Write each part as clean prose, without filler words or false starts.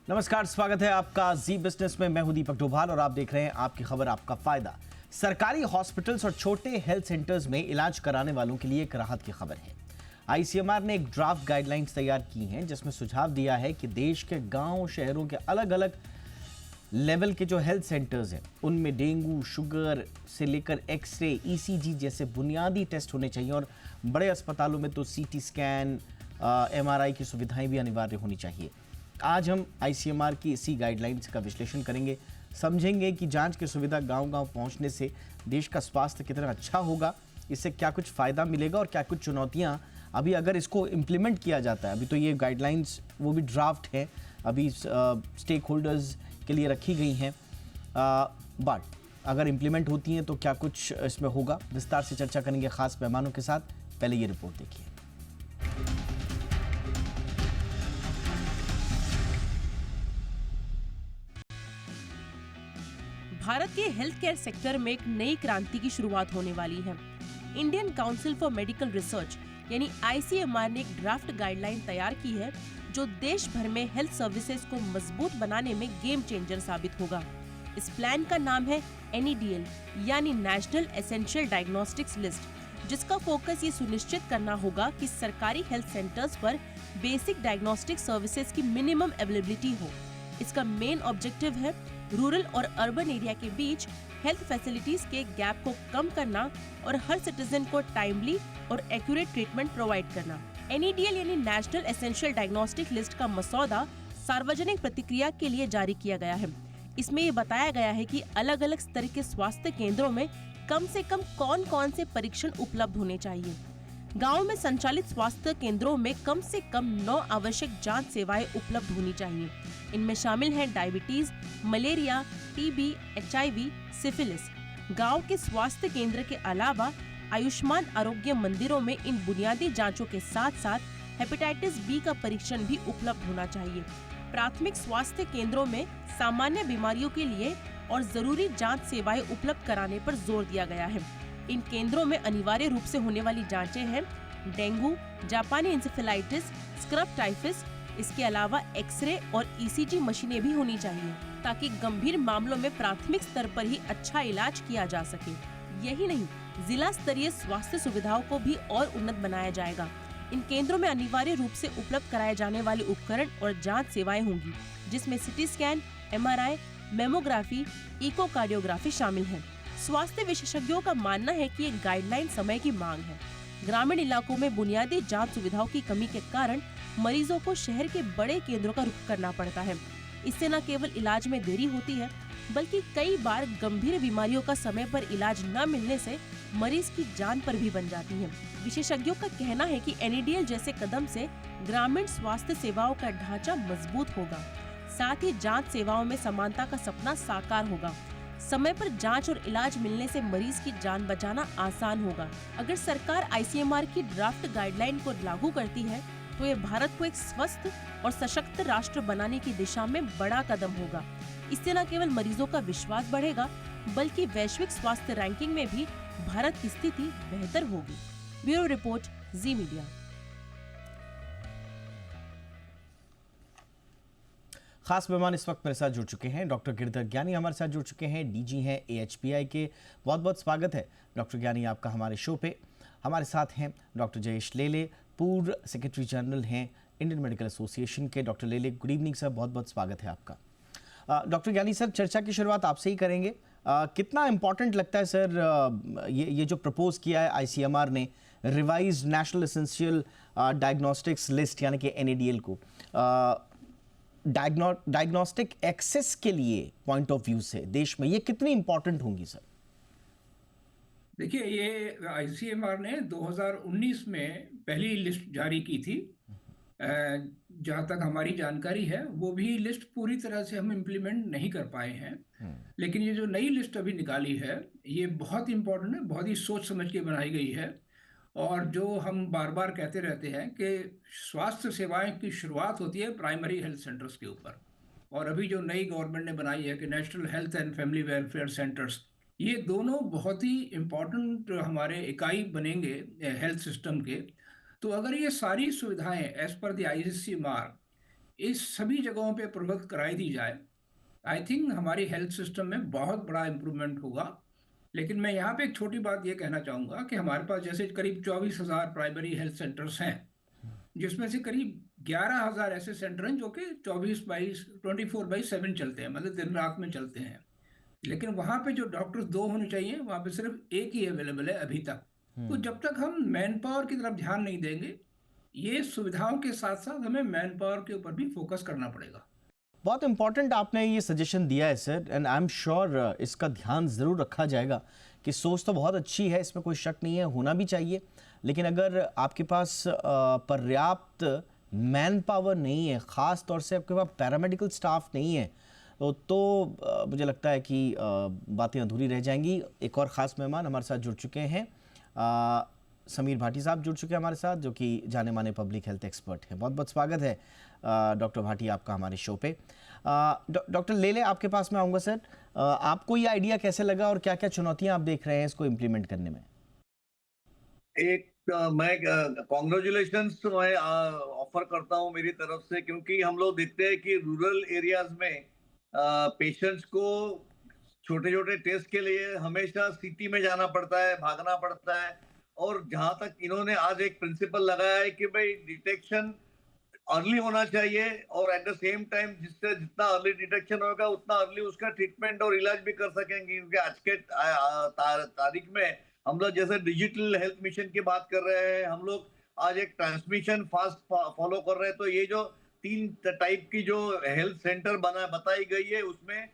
नमस्कार, स्वागत है आपका जी बिजनेस में। मैं हूं दीपक डोभाल और आप देख रहे हैं आपकी खबर आपका फायदा। सरकारी हॉस्पिटल्स और छोटे हेल्थ सेंटर्स में इलाज कराने वालों के लिए एक राहत की खबर है। आईसीएमआर ने एक ड्राफ्ट गाइडलाइंस तैयार की हैं जिसमें सुझाव दिया है कि देश के गांव शहरों के अलग अलग लेवल के जो हेल्थ सेंटर्स हैं उनमें डेंगू, शुगर से लेकर एक्सरे, ईसीजी जैसे बुनियादी टेस्ट होने चाहिए और बड़े अस्पतालों में तो सीटी स्कैन, एमआरआई की सुविधाएं भी अनिवार्य होनी चाहिए। आज हम आईसीएमआर की इसी गाइडलाइंस का विश्लेषण करेंगे, समझेंगे कि जांच की सुविधा गांव-गांव पहुंचने से देश का स्वास्थ्य कितना अच्छा होगा, इससे क्या कुछ फ़ायदा मिलेगा और क्या कुछ चुनौतियां अभी अगर इसको इम्प्लीमेंट किया जाता है। अभी तो ये गाइडलाइंस वो भी ड्राफ्ट है, अभी स्टेक होल्डर्स के लिए रखी गई हैं, बट अगर इम्प्लीमेंट होती हैं तो क्या कुछ इसमें होगा, विस्तार से चर्चा करेंगे खास मेहमानों के साथ। पहले ये रिपोर्ट देखिए। भारत के हेल्थ केयर सेक्टर में एक नई क्रांति की शुरुआत होने वाली है। Indian council for medical research यानी आईसीएमआर ने एक ड्राफ्ट गाइडलाइन तैयार की है जो देश भर में हेल्थ सर्विसेज को मजबूत बनाने में गेम चेंजर साबित होगा। इस प्लान का नाम है NEDL यानी नेशनल एसेंशियल डायग्नोस्टिक्स लिस्ट, जिसका फोकस ये सुनिश्चित करना होगा कि सरकारी हेल्थ सेंटर्स पर बेसिक डायग्नोस्टिक सर्विसेज की मिनिमम अवेलेबिलिटी हो। इसका मेन ऑब्जेक्टिव है रूरल और अर्बन एरिया के बीच हेल्थ फैसिलिटीज के गैप को कम करना और हर सिटीजन को टाइमली और एक्यूरेट ट्रीटमेंट प्रोवाइड करना। NEDL यानी नेशनल एसेंशियल डायग्नोस्टिक लिस्ट का मसौदा सार्वजनिक प्रतिक्रिया के लिए जारी किया गया है। इसमें ये बताया गया है कि अलग अलग स्तर के स्वास्थ्य केंद्रों में कम से कम कौन से परीक्षण उपलब्ध होने चाहिए। गाँव में संचालित स्वास्थ्य केंद्रों में कम से कम 9 आवश्यक जांच सेवाएं उपलब्ध होनी चाहिए। इनमें शामिल हैं diabetes, malaria, TB, HIV, syphilis. गांव के स्वास्थ्य केंद्र के अलावा आयुष्मान आरोग्य मंदिरों में इन बुनियादी जांचों के साथ साथ हेपेटाइटिस B का परीक्षण भी उपलब्ध होना चाहिए। प्राथमिक स्वास्थ्य केंद्रों में सामान्य बीमारियों के लिए और जरूरी जांच सेवाएं उपलब्ध कराने पर जोर दिया गया है। इन केंद्रों में अनिवार्य रूप से होने वाली जांचें हैं डेंगू, जापानी इंसेफेलाइटिस, स्क्रब टाइफस। इसके अलावा एक्सरे और ECG मशीनें भी होनी चाहिए ताकि गंभीर मामलों में प्राथमिक स्तर पर ही अच्छा इलाज किया जा सके। यही नहीं, जिला स्तरीय स्वास्थ्य सुविधाओं को भी और उन्नत बनाया जाएगा। इन केंद्रों में अनिवार्य रूप से उपलब्ध कराए जाने वाले उपकरण और जांच सेवाएं होंगी, जिसमें CT scan, MRI, mammography, echocardiography शामिल है। स्वास्थ्य विशेषज्ञों का मानना है कि ये गाइडलाइन समय की मांग है। ग्रामीण इलाकों में बुनियादी जांच सुविधाओं की कमी के कारण मरीजों को शहर के बड़े केंद्रों का रुख करना पड़ता है। इससे न केवल इलाज में देरी होती है, बल्कि कई बार गंभीर बीमारियों का समय पर इलाज न मिलने से मरीज की जान पर भी बन जाती है। विशेषज्ञों का कहना है कि NEDL जैसे कदम से ग्रामीण स्वास्थ्य सेवाओं का ढांचा मजबूत होगा, साथ ही जांच सेवाओं में समानता का सपना साकार होगा। समय पर जांच और इलाज मिलने से मरीज की जान बचाना आसान होगा। अगर सरकार आईसीएमआर की ड्राफ्ट गाइडलाइन को लागू करती है तो ये भारत को एक स्वस्थ और सशक्त राष्ट्र बनाने की दिशा में बड़ा कदम होगा। इससे न केवल मरीजों का विश्वास बढ़ेगा, बल्कि वैश्विक स्वास्थ्य रैंकिंग में भी भारत की स्थिति बेहतर होगी। ब्यूरो रिपोर्ट, जी मीडिया। खास मेहमान इस वक्त मेरे साथ जुड़ चुके हैं। डॉक्टर गिरधर ज्ञानी हमारे साथ जुड़ चुके हैं, DG हैं AHPI के। बहुत बहुत स्वागत है डॉक्टर ज्ञानी आपका हमारे शो पे। हमारे साथ हैं डॉक्टर जयेश लेले, पूर्व सेक्रेटरी जनरल हैं इंडियन मेडिकल एसोसिएशन के। डॉक्टर लेले, गुड इवनिंग सर, बहुत बहुत स्वागत है आपका। डॉक्टर ज्ञानी सर, चर्चा की शुरुआत आपसे ही करेंगे। कितना इम्पॉर्टेंट लगता है सर ये जो प्रपोज किया है आईसीएमआर ने, revise national essential diagnostics list यानी कि NEDL को, डायग्नोस्टिक एक्सेस के लिए पॉइंट ऑफ व्यू से देश में ये कितनी इंपॉर्टेंट होंगी सर? देखिए, ये आईसीएमआर ने 2019 में पहली लिस्ट जारी की थी। जहाँ तक हमारी जानकारी है वो भी लिस्ट पूरी तरह से हम इम्प्लीमेंट नहीं कर पाए हैं। लेकिन ये जो नई लिस्ट अभी निकाली है ये बहुत इम्पोर्टेंट है, बहुत ही सोच समझ के बनाई गई है। और जो हम बार बार कहते रहते हैं कि स्वास्थ्य सेवाएं की शुरुआत होती है प्राइमरी हेल्थ सेंटर्स के ऊपर, और अभी जो नई गवर्नमेंट ने बनाई है कि national health and family welfare centres, ये दोनों बहुत ही इम्पोर्टेंट हमारे इकाई बनेंगे हेल्थ सिस्टम के। तो अगर ये सारी सुविधाएं एज पर द आईसीएमआर इस सभी जगहों पे उपलब्ध कराई दी जाए, आई थिंक हमारी हेल्थ सिस्टम में बहुत बड़ा इम्प्रूवमेंट होगा। लेकिन मैं यहाँ पे एक छोटी बात ये कहना चाहूँगा कि हमारे पास जैसे करीब 24,000 प्राइमरी हेल्थ सेंटर्स हैं, जिसमें से करीब 11,000 ऐसे सेंटर हैं जो कि 24/7 चलते हैं, मतलब दिन रात में चलते हैं। लेकिन वहाँ पे जो डॉक्टर्स दो होने चाहिए, वहाँ पे सिर्फ एक ही अवेलेबल है अभी तक। तो जब तक हम मैन पावर की तरफ ध्यान नहीं देंगे, ये सुविधाओं के साथ साथ हमें मैन पावर के ऊपर भी फोकस करना पड़ेगा। बहुत इंपॉर्टेंट आपने ये सजेशन दिया है sir, and I am sure इसका ध्यान ज़रूर रखा जाएगा कि सोच तो बहुत अच्छी है, इसमें कोई शक नहीं है, होना भी चाहिए। लेकिन अगर आपके पास पर्याप्त मैन पावर नहीं है, ख़ास तौर से आपके पास पैरामेडिकल स्टाफ नहीं है, तो मुझे लगता है कि बातें अधूरी रह जाएंगी। एक और ख़ास मेहमान हमारे साथ जुड़ चुके हैं, समीर भाटी साहब जुड़ चुके हैं हमारे साथ, जो कि जाने माने पब्लिक हेल्थ एक्सपर्ट हैं। बहुत बहुत स्वागत है डॉक्टर भाटी आपका हमारे शो पे। डॉक्टर लेले, आपके पास मैं आऊँगा सर। आपको ये आइडिया कैसे लगा और क्या क्या चुनौतियाँ आप देख रहे हैं इसको इम्प्लीमेंट करने में? मैं कॉन्ग्रेचुलेशंस मैं ऑफर करता हूं मेरी तरफ से, क्योंकि हम लोग देखते हैं कि रूरल एरियाज में पेशेंट्स को छोटे छोटे टेस्ट के लिए हमेशा सिटी में जाना पड़ता है, भागना पड़ता है। और जहां तक इन्होंने आज एक प्रिंसिपल लगाया है कि भाई डिटेक्शन अर्ली होना चाहिए, और एट द सेम टाइम जिससे जितना अर्ली डिटेक्शन होगा उतना अर्ली उसका ट्रीटमेंट और इलाज भी कर सकेंगे। क्योंकि आज के तारीख में हम लोग जैसे डिजिटल हेल्थ मिशन की बात कर रहे हैं, हम लोग आज एक ट्रांसमिशन फास्ट फॉलो कर रहे हैं। तो ये जो 3 टाइप की जो हेल्थ सेंटर बताई गई है, उसमें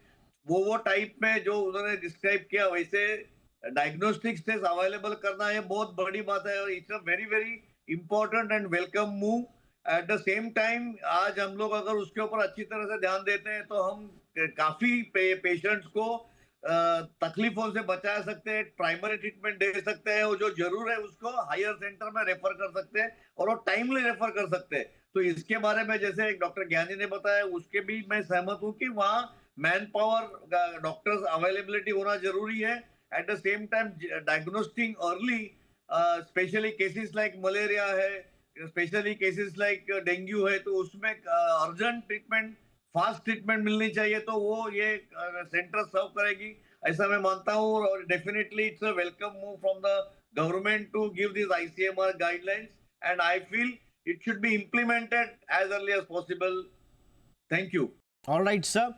वो टाइप में जो उन्होंने डिस्क्राइब किया, वैसे डायग्नोस्टिक्स टेस्ट अवेलेबल करना ये बहुत बड़ी बात है, और it's a very very important and welcome move. Eight the same time आज हम लोग अगर उसके ऊपर अच्छी तरह से ध्यान देते हैं तो हम काफी पेशेंट्स को तकलीफों से बचा सकते हैं, प्राइमरी ट्रीटमेंट दे सकते हैं, और जो जरूर है उसको हायर सेंटर में रेफर कर सकते हैं, और वो टाइमली रेफर कर सकते हैं। तो इसके बारे में जैसे डॉक्टर ज्ञानी ने बताया, उसके भी मैं सहमत हूँ कि वहाँ मैन पावर डॉक्टर्स अवेलेबिलिटी होना जरूरी है। At the same time diagnosing early, specially cases like malaria है, स्पेशली केसेस लाइक डेंगू है, तो उसमें अर्जेंट ट्रीटमेंट, फास्ट ट्रीटमेंट मिलनी चाहिए। तो वो ये सेंटर सर्व करेगी, ऐसा मैं मानता हूँ। और definitely it's a welcome move from the government to give this ICMR guidelines, and I feel it should be implemented as early as possible. Thank you. Alright sir.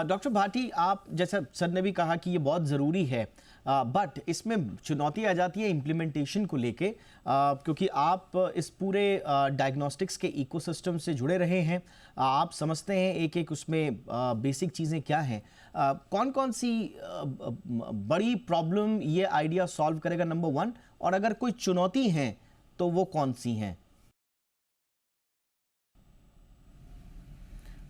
Doctor Bhati, आप जैसा सर ने भी कहा कि ये बहुत ज़रूरी है, बट इसमें चुनौती आ जाती है इम्प्लीमेंटेशन को लेके, क्योंकि आप इस पूरे डायग्नोस्टिक्स के इकोसिस्टम से जुड़े रहे हैं, आप समझते हैं एक एक उसमें बेसिक चीज़ें क्या हैं। कौन कौन सी बड़ी प्रॉब्लम ये आइडिया सॉल्व करेगा, नंबर 1, और अगर कोई चुनौती हैं तो वो कौन सी हैं?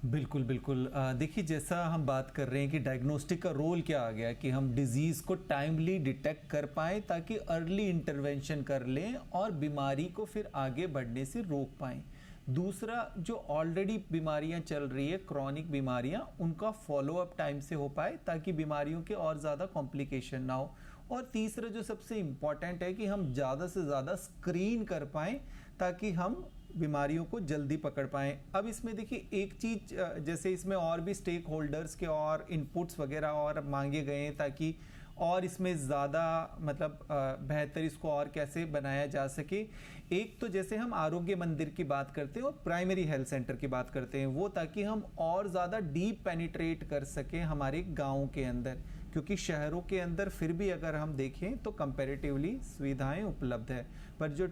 बिल्कुल बिल्कुल। देखिए, जैसा हम बात कर रहे हैं कि डायग्नोस्टिक का रोल क्या आ गया कि हम डिजीज़ को टाइमली डिटेक्ट कर पाएँ, ताकि अर्ली इंटरवेंशन कर लें और बीमारी को फिर आगे बढ़ने से रोक पाएँ। दूसरा, जो ऑलरेडी बीमारियां चल रही है, क्रॉनिक बीमारियां, उनका फॉलोअप टाइम से हो पाए, ताकि बीमारियों के और ज़्यादा कॉम्प्लिकेशन ना हो। और तीसरा जो सबसे इम्पॉर्टेंट है कि हम ज़्यादा से ज़्यादा स्क्रीन कर पाएँ, ताकि हम बीमारियों को जल्दी पकड़ पाएँ। अब इसमें देखिए एक चीज़, जैसे इसमें और भी स्टेक होल्डर्स के और इनपुट्स वगैरह और मांगे गए हैं, ताकि और इसमें ज़्यादा मतलब बेहतर इसको और कैसे बनाया जा सके। एक तो जैसे हम आरोग्य मंदिर की बात करते हैं और प्राइमरी हेल्थ सेंटर की बात करते हैं, वो ताकि हम और ज़्यादा डीप पेनिट्रेट कर सकें हमारे गाँव के अंदर, क्योंकि शहरों के अंदर फिर भी अगर हम देखें तो कंपैरेटिवली सुविधाएं उपलब्ध है, पर जो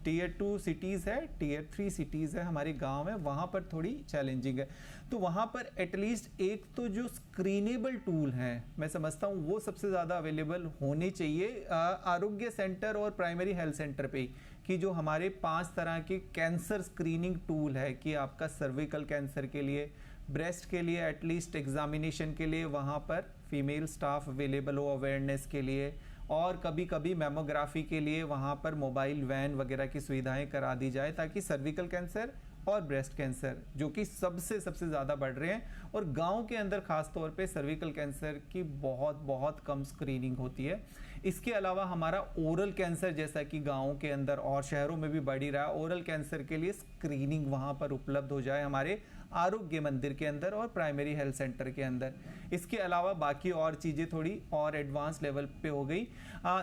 टीयर 2 सिटीज़ है, टीयर 3 सिटीज़ है हमारे गांव में, वहाँ पर थोड़ी चैलेंजिंग है। तो वहाँ पर एटलीस्ट एक तो जो स्क्रीनेबल टूल हैं, मैं समझता हूँ वो सबसे ज़्यादा अवेलेबल होने चाहिए आरोग्य सेंटर और प्राइमरी हेल्थ सेंटर पे, कि जो हमारे 5 तरह के कैंसर स्क्रीनिंग टूल है, कि आपका सर्विकल कैंसर के लिए, ब्रेस्ट के लिए एटलीस्ट एग्जामिनेशन के लिए वहाँ पर फीमेल स्टाफ अवेलेबल हो अवेयरनेस के लिए, और कभी कभी मेमोग्राफी के लिए वहाँ पर मोबाइल वैन वगैरह की सुविधाएं करा दी जाए, ताकि सर्विकल कैंसर और ब्रेस्ट कैंसर, जो कि सबसे ज़्यादा बढ़ रहे हैं, और गांव के अंदर खास तौर पे सर्विकल कैंसर की बहुत कम स्क्रीनिंग होती है। इसके अलावा हमारा ओरल कैंसर, जैसा कि गाँव के अंदर और शहरों में भी बढ़ ही रहा है, ओरल कैंसर के लिए स्क्रीनिंग वहाँ पर उपलब्ध हो जाए हमारे आरोग्य मंदिर के अंदर और प्राइमरी हेल्थ सेंटर के अंदर। इसके अलावा बाकी और चीज़ें थोड़ी और एडवांस लेवल पे हो गई।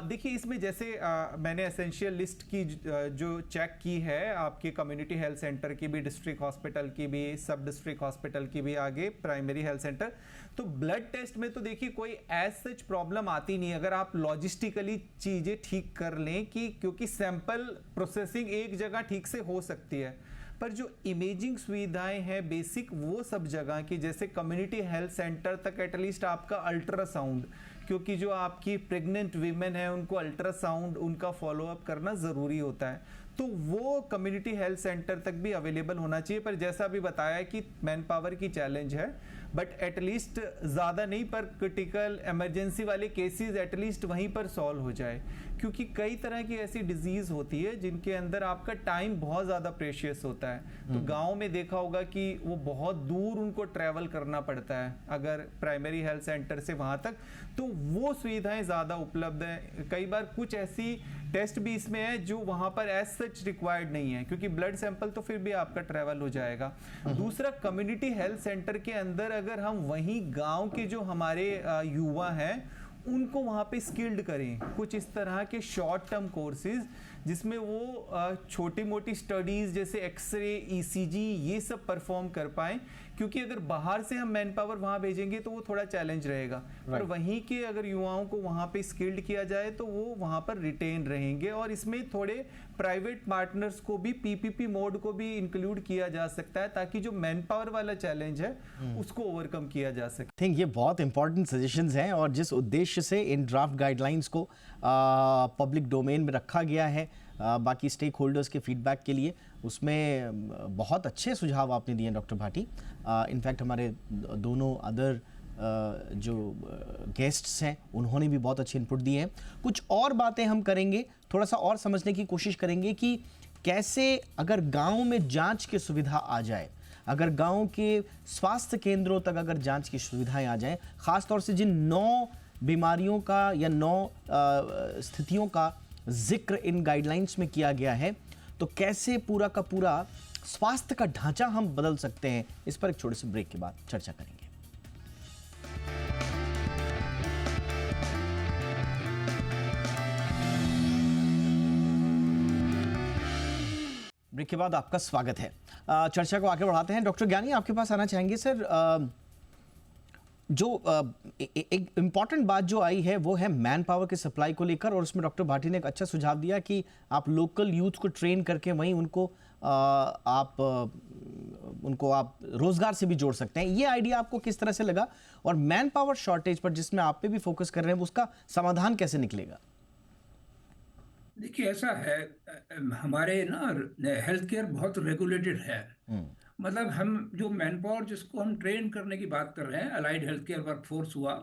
देखिए इसमें जैसे मैंने एसेंशियल लिस्ट की जो चेक की है, आपके कम्युनिटी हेल्थ सेंटर की भी, डिस्ट्रिक्ट हॉस्पिटल की भी, सब डिस्ट्रिक्ट हॉस्पिटल की भी, आगे प्राइमरी हेल्थ सेंटर, तो ब्लड टेस्ट में तो देखिए कोई एज सच प्रॉब्लम आती नहीं अगर आप लॉजिस्टिकली चीज़ें ठीक कर लें, कि क्योंकि सैंपल प्रोसेसिंग एक जगह ठीक से हो सकती है। पर जो इमेजिंग सुविधाएं हैं बेसिक, वो सब जगह की, जैसे कम्युनिटी हेल्थ सेंटर तक एटलीस्ट आपका अल्ट्रासाउंड, क्योंकि जो आपकी प्रेग्नेंट वीमेन है उनको अल्ट्रासाउंड उनका फॉलोअप करना ज़रूरी होता है, तो वो कम्युनिटी हेल्थ सेंटर तक भी अवेलेबल होना चाहिए। पर जैसा भी बताया कि मैन पावर की चैलेंज है, बट एटलीस्ट ज़्यादा नहीं, पर क्रिटिकल इमरजेंसी वाले केसेस एटलीस्ट वहीं पर सॉल्व हो जाए, क्योंकि कई तरह की ऐसी डिजीज़ होती है जिनके अंदर आपका टाइम बहुत ज़्यादा प्रेशियस होता है। तो गांव में देखा होगा कि वो बहुत दूर उनको ट्रैवल करना पड़ता है अगर प्राइमरी हेल्थ सेंटर से वहाँ तक, तो वो सुविधाएं ज़्यादा उपलब्ध हैं। कई बार कुछ ऐसी टेस्ट भी इसमें है जो वहाँ पर एज सच रिक्वायर्ड नहीं है, क्योंकि ब्लड सैंपल तो फिर भी आपका ट्रैवल हो जाएगा। दूसरा, कम्युनिटी हेल्थ सेंटर के अंदर अगर हम वहीं गांव के जो हमारे युवा हैं उनको वहाँ पे स्किल्ड करें, कुछ इस तरह के शॉर्ट टर्म कोर्सेज जिसमें वो छोटी मोटी स्टडीज़ जैसे एक्सरे, ईसीजी, ये सब परफॉर्म कर पाएँ, क्योंकि अगर बाहर से हम मैन पावर वहाँ भेजेंगे तो वो थोड़ा चैलेंज रहेगा। पर वहीं के अगर युवाओं को वहाँ पे स्किल्ड किया जाए तो वो वहाँ पर रिटेन रहेंगे, और इसमें थोड़े प्राइवेट पार्टनर्स को भी, पीपीपी मोड को भी इंक्लूड किया जा सकता है, ताकि जो मैन पावर वाला चैलेंज है उसको ओवरकम किया जा सके। थिंक ये बहुत इंपॉर्टेंट सजेशंस हैं, और जिस उद्देश्य से इन ड्राफ्ट गाइडलाइंस को पब्लिक डोमेन में रखा गया है बाकी स्टेक होल्डर्स के फीडबैक के लिए, उसमें बहुत अच्छे सुझाव आपने दिए डॉक्टर भाटी। इनफैक्ट हमारे दोनों अदर जो गेस्ट्स हैं उन्होंने भी बहुत अच्छे इनपुट दिए हैं। कुछ और बातें हम करेंगे, थोड़ा सा और समझने की कोशिश करेंगे कि कैसे अगर गांव में जांच की सुविधा आ जाए, अगर गांव के स्वास्थ्य केंद्रों तक अगर जांच की सुविधाएं आ जाएं, ख़ासतौर से जिन 9 बीमारियों का या 9 स्थितियों का जिक्र इन गाइडलाइंस में किया गया है, तो कैसे पूरा का पूरा स्वास्थ्य का ढांचा हम बदल सकते हैं, इस पर एक छोटे से ब्रेक के बाद चर्चा करेंगे। ब्रेक के बाद आपका स्वागत है। चर्चा को आगे बढ़ाते हैं। डॉक्टर ज्ञानी, आपके पास आना चाहेंगे सर। जो एक इम्पॉर्टेंट बात जो आई है वो है मैन पावर के सप्लाई को लेकर, और उसमें डॉक्टर भाटी ने एक अच्छा सुझाव दिया कि आप लोकल यूथ को ट्रेन करके वहीं उनको आप रोजगार से भी जोड़ सकते हैं। ये आइडिया आपको किस तरह से लगा, और मैन पावर शॉर्टेज पर जिसमें आप पे भी फोकस कर रहे हैं उसका समाधान कैसे निकलेगा? देखिए, ऐसा है, हमारे ना हेल्थ केयर बहुत रेगुलेटेड है। मतलब हम जो मैन पावर जिसको हम ट्रेन करने की बात कर रहे हैं, अलाइड हेल्थ केयर वर्कफोर्स हुआ,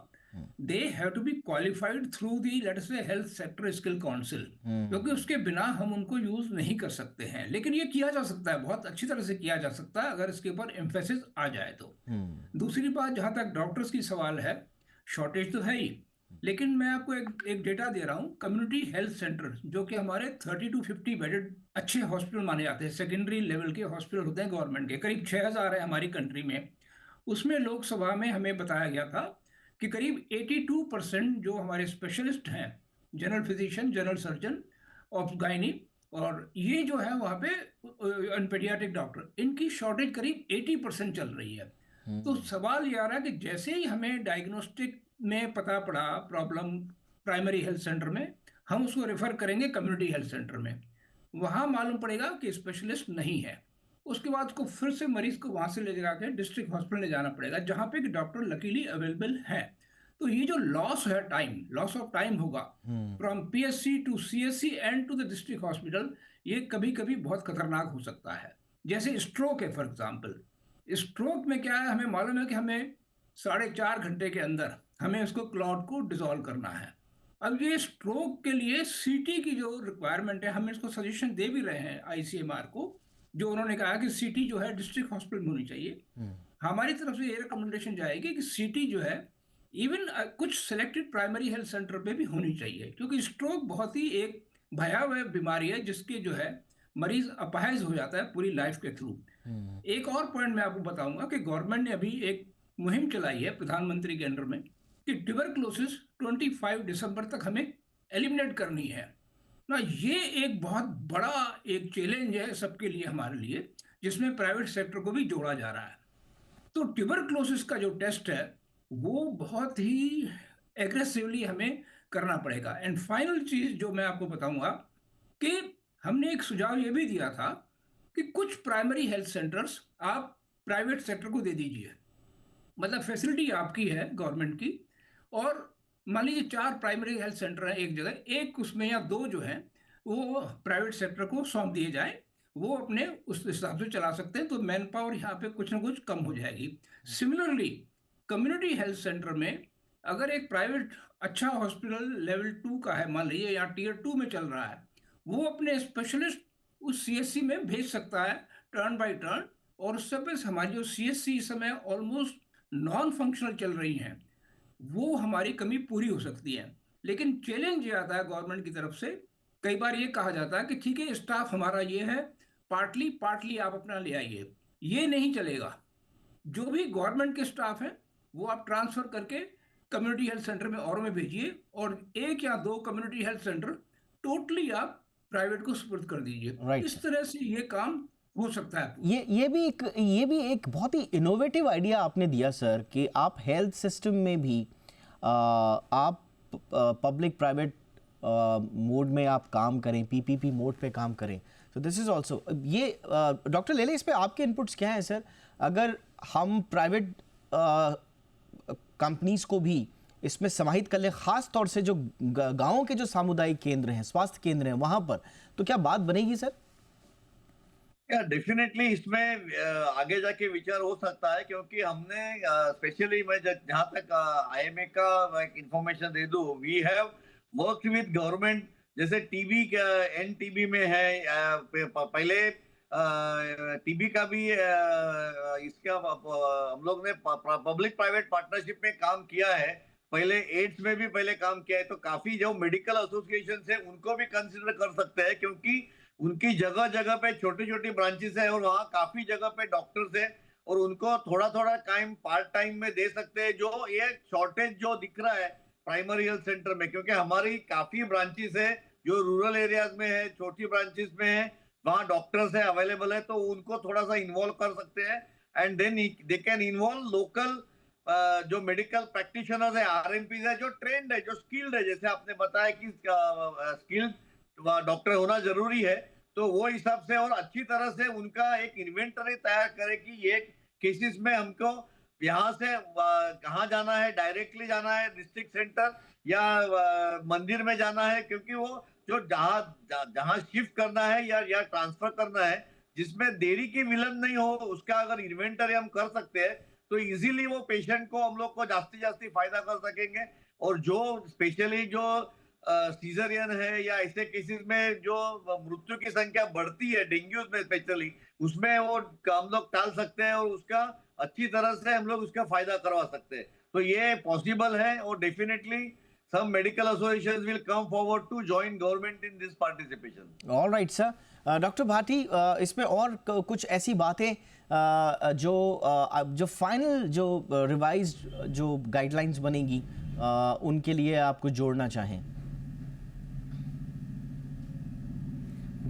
they have to be qualified through the let's say health sector skill council, क्योंकि उसके बिना हम उनको यूज नहीं कर सकते हैं। लेकिन ये किया जा सकता है, बहुत अच्छी तरह से किया जा सकता है अगर इसके ऊपर एम्फेसिस आ जाए तो। दूसरी बात, जहां तक डॉक्टर्स की सवाल है, शॉर्टेज तो है ही, लेकिन मैं आपको एक डेटा दे रहा हूँ। कम्युनिटी हेल्थ सेंटर जो कि हमारे 30 to 50 बेडेड अच्छे हॉस्पिटल माने जाते हैं, सेकेंडरी लेवल के हॉस्पिटल होते हैं गवर्नमेंट के, करीब 6000 है हमारी कंट्री में। उसमें लोकसभा में हमें बताया गया था कि करीब 82% जो हमारे स्पेशलिस्ट हैं, general physician, general surgeon, obs-gynae, और ये जो है वहाँ पे पेडियाट्रिक डॉक्टर, इनकी शॉर्टेज करीब 80% चल रही है। तो सवाल ये आ रहा है कि जैसे ही हमें डायग्नोस्टिक में पता पड़ा प्रॉब्लम प्राइमरी हेल्थ सेंटर में, हम उसको रेफर करेंगे कम्युनिटी हेल्थ सेंटर में, वहाँ मालूम पड़ेगा कि स्पेशलिस्ट नहीं है, उसके बाद उसको फिर से मरीज को वहाँ से ले जाकर डिस्ट्रिक्ट हॉस्पिटल ले जाना पड़ेगा जहाँ पे कि डॉक्टर लकीली अवेलेबल है। तो ये जो लॉस है, टाइम, लॉस ऑफ टाइम होगा from PSC to CSC and to the district hospital, ये कभी कभी बहुत खतरनाक हो सकता है। जैसे स्ट्रोक है फॉर एग्जाम्पल, स्ट्रोक में क्या है, हमें मालूम है कि हमें 4.5 घंटे के अंदर हमें उसको क्लॉट को डिसॉल्व करना है। अब ये स्ट्रोक के लिए सीटी की जो रिक्वायरमेंट है, हम इसको सजेशन दे भी रहे हैं आईसीएमआर को, जो उन्होंने कहा कि सीटी जो है डिस्ट्रिक्ट हॉस्पिटल में होनी चाहिए। हमारी तरफ से ये रिकमेंडेशन जाएगी कि सीटी जो है इवन कुछ सिलेक्टेड प्राइमरी हेल्थ सेंटर पे भी होनी चाहिए, क्योंकि स्ट्रोक बहुत ही एक भयावह बीमारी है जिसके जो है मरीज अपाहिज हो जाता है पूरी लाइफ के थ्रू। एक और पॉइंट मैं आपको बताऊंगा कि गवर्नमेंट ने अभी एक मुहिम चलाई है प्रधानमंत्री के अंडर में कि ट्यूबरक्लोसिस 25 दिसंबर तक हमें एलिमिनेट करनी है ना। ये एक बहुत बड़ा एक चैलेंज है सबके लिए, हमारे लिए, जिसमें प्राइवेट सेक्टर को भी जोड़ा जा रहा है। तो ट्यूबरक्लोसिस का जो टेस्ट है वो बहुत ही एग्रेसिवली हमें करना पड़ेगा। एंड फाइनल चीज जो मैं आपको बताऊंगा कि हमने एक सुझाव ये भी दिया था कि कुछ प्राइमरी हेल्थ सेंटर्स आप प्राइवेट सेक्टर को दे दीजिए, मतलब फैसिलिटी आपकी है गवर्नमेंट की, और मान लीजिए 4 प्राइमरी हेल्थ सेंटर हैं एक जगह, एक उसमें या 2 जो हैं वो प्राइवेट सेक्टर को सौंप दिए जाए, वो अपने उस हिसाब से चला सकते हैं, तो मैन पावर यहाँ पे कुछ ना कुछ कम हो जाएगी। सिमिलरली कम्युनिटी हेल्थ सेंटर में अगर एक प्राइवेट अच्छा हॉस्पिटल लेवल 2 का है, मान लीजिए या टियर 2 में चल रहा है, वो अपने स्पेशलिस्ट उस सीएससी में भेज सकता है टर्न बाय टर्न, और उससे पे हमारी जो सीएससी इस समय ऑलमोस्ट नॉन फंक्शनल चल रही हैं, वो हमारी कमी पूरी हो सकती है। लेकिन चैलेंज ये आता है गवर्नमेंट की तरफ से, कई बार ये कहा जाता है कि ठीक है स्टाफ हमारा ये है, पार्टली आप अपना ले आइए। ये नहीं चलेगा। जो भी गवर्नमेंट के स्टाफ हैं वो आप ट्रांसफर करके कम्युनिटी हेल्थ सेंटर में और में भेजिए, और 1 या 2 कम्युनिटी हेल्थ सेंटर टोटली आप प्राइवेट को सुपुर्द कर दीजिए। Right. इस तरह से ये काम हो सकता है। ये भी एक बहुत ही इनोवेटिव आइडिया आपने दिया सर, कि आप हेल्थ सिस्टम में भी आप पब्लिक प्राइवेट मोड में आप काम करें, पीपीपी मोड पे काम करें। तो दिस इज आल्सो ये डॉक्टर लेले, इस पे आपके इनपुट्स क्या हैं सर? अगर हम प्राइवेट कंपनीज को भी इसमें समाहित कर ले, खास तौर से जो गांवों के जो सामुदायिक केंद्र हैं, स्वास्थ्य केंद्र हैं, वहां पर, तो क्या बात बनेगी सर? या डेफिनेटली इसमें आगे जाके विचार हो सकता है, क्योंकि हमने स्पेशली मैं जहाँ तक आईएमए का इंफॉर्मेशन दे दूं, we have work with government. जैसे टीबी का एनटीबी में है, पहले टीबी का भी इसका हम लोग ने पब्लिक प्राइवेट पार्टनरशिप में काम किया है। पहले एड्स में भी पहले काम किया है। तो काफी जो मेडिकल एसोसिएशन है उनको भी कंसिडर कर सकते हैं, क्योंकि उनकी जगह जगह पे छोटी छोटी ब्रांचेस है और वहाँ काफी जगह पे डॉक्टर्स है, और उनको थोड़ा थोड़ा टाइम पार्ट टाइम में दे सकते हैं। जो ये शॉर्टेज जो दिख रहा है प्राइमरी हेल्थ सेंटर में, क्योंकि हमारी काफी ब्रांचेस है जो रूरल एरियाज में है, छोटी ब्रांचेस में है, वहाँ डॉक्टर्स है अवेलेबल है, तो उनको थोड़ा सा इन्वॉल्व कर सकते हैं। And then they can involve local जो मेडिकल प्रैक्टिशनर्स है, आरएमपीज है, जो ट्रेंड है, जो स्किल्ड है। जैसे आपने बताया कि स्किल्ड डॉक्टर होना जरूरी है, तो वो हिसाब से और अच्छी तरह से उनका एक इन्वेंटरी तैयार करे कि ये केसेस में हमको यहाँ से कहाँ जाना है, डायरेक्टली जाना है डिस्ट्रिक्ट सेंटर या मंदिर में जाना है, क्योंकि वो जो जहाँ शिफ्ट करना है या ट्रांसफर करना है, जिसमें देरी की विलंब नहीं हो, उसका अगर इन्वेंटरी हम कर सकते हैं तो इजीली वो पेशेंट को हम लोग को जास्ती फायदा कर सकेंगे। और जो स्पेशली जो सीजरियन है या ऐसे केसेस में जो मृत्यु की संख्या बढ़ती है डेंगू में स्पेशली, उसमें वो हम लोग टाल सकते हैं और उसका अच्छी तरह से हम लोग उसका फायदा करवा सकते हैं। तो ये पॉसिबल है, और definitely some medical associations will come forward to join government in this participation. All right sir. Doctor Bhati, इसमें और कुछ ऐसी बातें जो फाइनल जो रिवाइज्ड जो गाइडलाइंस बनेगी उनके लिए आप कुछ जोड़ना चाहें?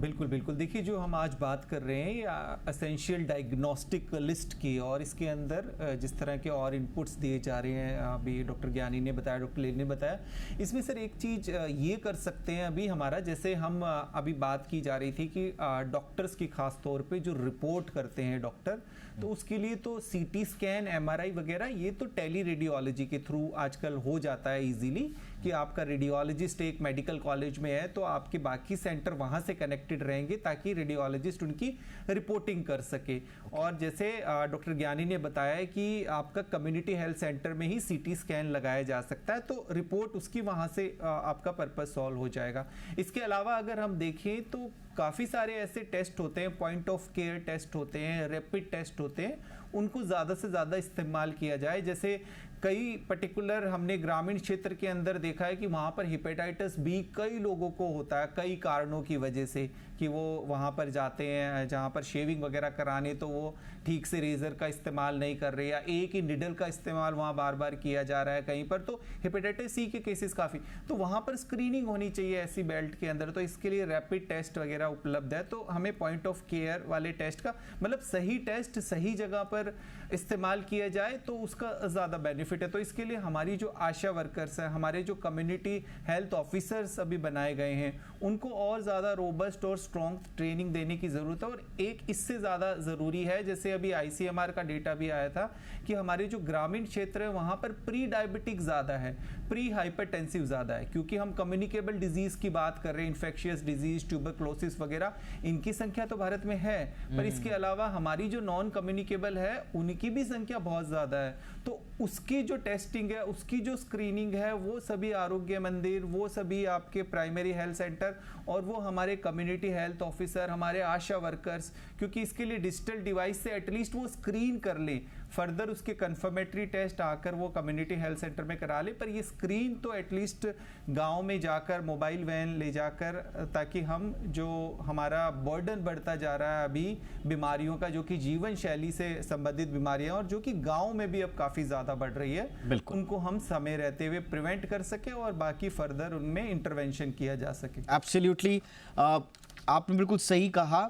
बिल्कुल बिल्कुल। देखिए, जो हम आज बात कर रहे हैं एसेंशियल डायग्नोस्टिक लिस्ट की, और इसके अंदर जिस तरह के और इनपुट्स दिए जा रहे हैं, अभी डॉक्टर ज्ञानी ने बताया, डॉक्टर लेन ने बताया, इसमें सर एक चीज़ ये कर सकते हैं अभी हमारा, जैसे हम अभी बात की जा रही थी कि डॉक्टर्स की खास तौर पे जो रिपोर्ट करते हैं डॉक्टर, तो उसके लिए तो सीटी स्कैन, एमआरआई वगैरह ये तो टेली रेडियोलॉजी के थ्रू आजकल हो जाता है इजीली, कि आपका रेडियोलॉजिस्ट एक मेडिकल कॉलेज में है तो आपके बाकी सेंटर वहाँ से कनेक्टेड रहेंगे ताकि रेडियोलॉजिस्ट उनकी रिपोर्टिंग कर सके। और जैसे डॉक्टर ज्ञानी ने बताया कि आपका कम्युनिटी हेल्थ सेंटर में ही सीटी स्कैन लगाया जा सकता है, तो रिपोर्ट उसकी वहाँ से आपका पर्पस सॉल्व हो जाएगा। इसके अलावा अगर हम देखें तो काफ़ी सारे ऐसे टेस्ट होते हैं, पॉइंट ऑफ केयर टेस्ट होते हैं, रैपिड टेस्ट होते हैं, उनको ज़्यादा से ज़्यादा इस्तेमाल किया जाए। जैसे कई पर्टिकुलर हमने ग्रामीण क्षेत्र के अंदर देखा है कि वहाँ पर हेपेटाइटिस बी कई लोगों को होता है कई कारणों की वजह से, कि वो वहाँ पर जाते हैं जहाँ पर शेविंग वगैरह कराने तो वो ठीक से रेजर का इस्तेमाल नहीं कर रहे, या एक ही निडल का इस्तेमाल वहाँ बार बार किया जा रहा है कहीं पर, तो हेपेटाइटिस सी के केसेस काफ़ी, तो वहाँ पर स्क्रीनिंग होनी चाहिए ऐसी बेल्ट के अंदर। तो इसके लिए रैपिड टेस्ट वगैरह उपलब्ध है, तो हमें पॉइंट ऑफ केयर वाले टेस्ट का मतलब सही टेस्ट सही जगह पर इस्तेमाल किया जाए तो उसका ज़्यादा बेनिफिट है। तो इसके लिए हमारी जो आशा वर्कर्स हैं, हमारे जो कम्युनिटी हेल्थ ऑफिसर्स अभी बनाए गए हैं, उनको और ज़्यादा रोबस्ट और स्ट्रॉन्ग ट्रेनिंग देने की ज़रूरत है। और एक इससे ज़्यादा ज़रूरी है, जैसे अभी ICMR का डेटा भी आया था कि हमारे जो ग्रामीण क्षेत्र है वहाँ पर प्री डायबिटिक ज़्यादा है, प्री हाइपरटेंसिव ज़्यादा है, क्योंकि हम कम्युनिकेबल डिजीज़ की बात कर रहे हैं, इन्फेक्शियस डिजीज़, ट्यूबरक्लोसिस वगैरह, इनकी संख्या तो भारत में है, पर इसके अलावा हमारी जो नॉन कम्युनिकेबल है उनकी भी संख्या बहुत ज़्यादा है। तो उसकी जो टेस्टिंग है, उसकी जो स्क्रीनिंग है, वो सभी आरोग्य मंदिर, वो सभी आपके प्राइमरी हेल्थ सेंटर और वो हमारे कम्युनिटी हेल्थ ऑफिसर, हमारे आशा वर्कर्स, क्योंकि इसके लिए डिजिटल डिवाइस से एटलीस्ट वो स्क्रीन कर लें, फर्दर उसके कंफर्मेटरी टेस्ट आकर वो कम्युनिटी हेल्थ सेंटर में करा ले, पर ये स्क्रीन तो एटलीस्ट गांव में जाकर मोबाइल वैन ले जाकर, ताकि हम जो हमारा बर्डन बढ़ता जा रहा है अभी बीमारियों का, जो कि जीवन शैली से संबंधित बीमारियां और जो कि गांव में भी अब काफ़ी ज़्यादा बढ़ रही है, उनको हम समय रहते हुए प्रिवेंट कर सके और बाकी फर्दर उनमें इंटरवेंशन किया जा सके। एब्सोल्युटली, आपने बिल्कुल सही कहा।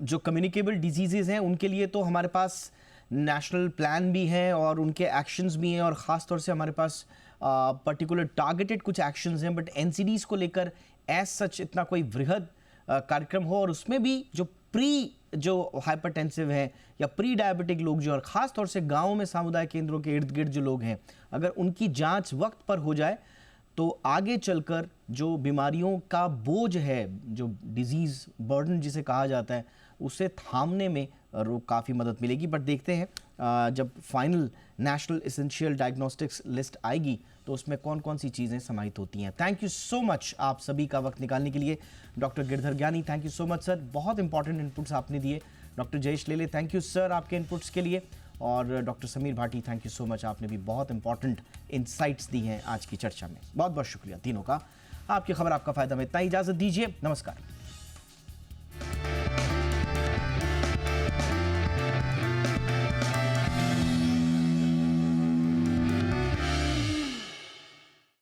जो कम्युनिकेबल डिजीजेज हैं उनके लिए तो हमारे पास नेशनल प्लान भी हैं और उनके एक्शंस भी हैं, और ख़ास तौर से हमारे पास पर्टिकुलर टारगेटेड कुछ एक्शंस हैं, बट NCDs को लेकर एज सच इतना कोई वृहद कार्यक्रम हो, और उसमें भी जो हाइपरटेंसिव हैं या प्री डायबिटिक लोग जो, और ख़ास तौर से गाँव में सामुदायिक केंद्रों के इर्द गिर्द जो लोग हैं, अगर उनकी जाँच वक्त पर हो जाए तो आगे चलकर जो बीमारियों का बोझ है, जो डिजीज़ बर्डन जिसे कहा जाता है, उसे थामने में काफ़ी मदद मिलेगी। बट देखते हैं जब final national essential diagnostics list आएगी तो उसमें कौन कौन सी चीज़ें समाहित होती हैं। थैंक यू सो मच आप सभी का वक्त निकालने के लिए। डॉक्टर गिरधर ज्ञानी, thank you so much sir, बहुत इंपॉर्टेंट इनपुट्स आपने दिए। डॉक्टर जयेश लेले, थैंक यू सर आपके इनपुट्स के लिए। और doctor Sameer Bhati, thank you so much, आपने भी बहुत इंपॉर्टेंट इंसाइट्स दी हैं आज की चर्चा में। बहुत बहुत शुक्रिया तीनों का। आपकी खबर आपका फ़ायदा में इतना ही, इजाज़त दीजिए, नमस्कार।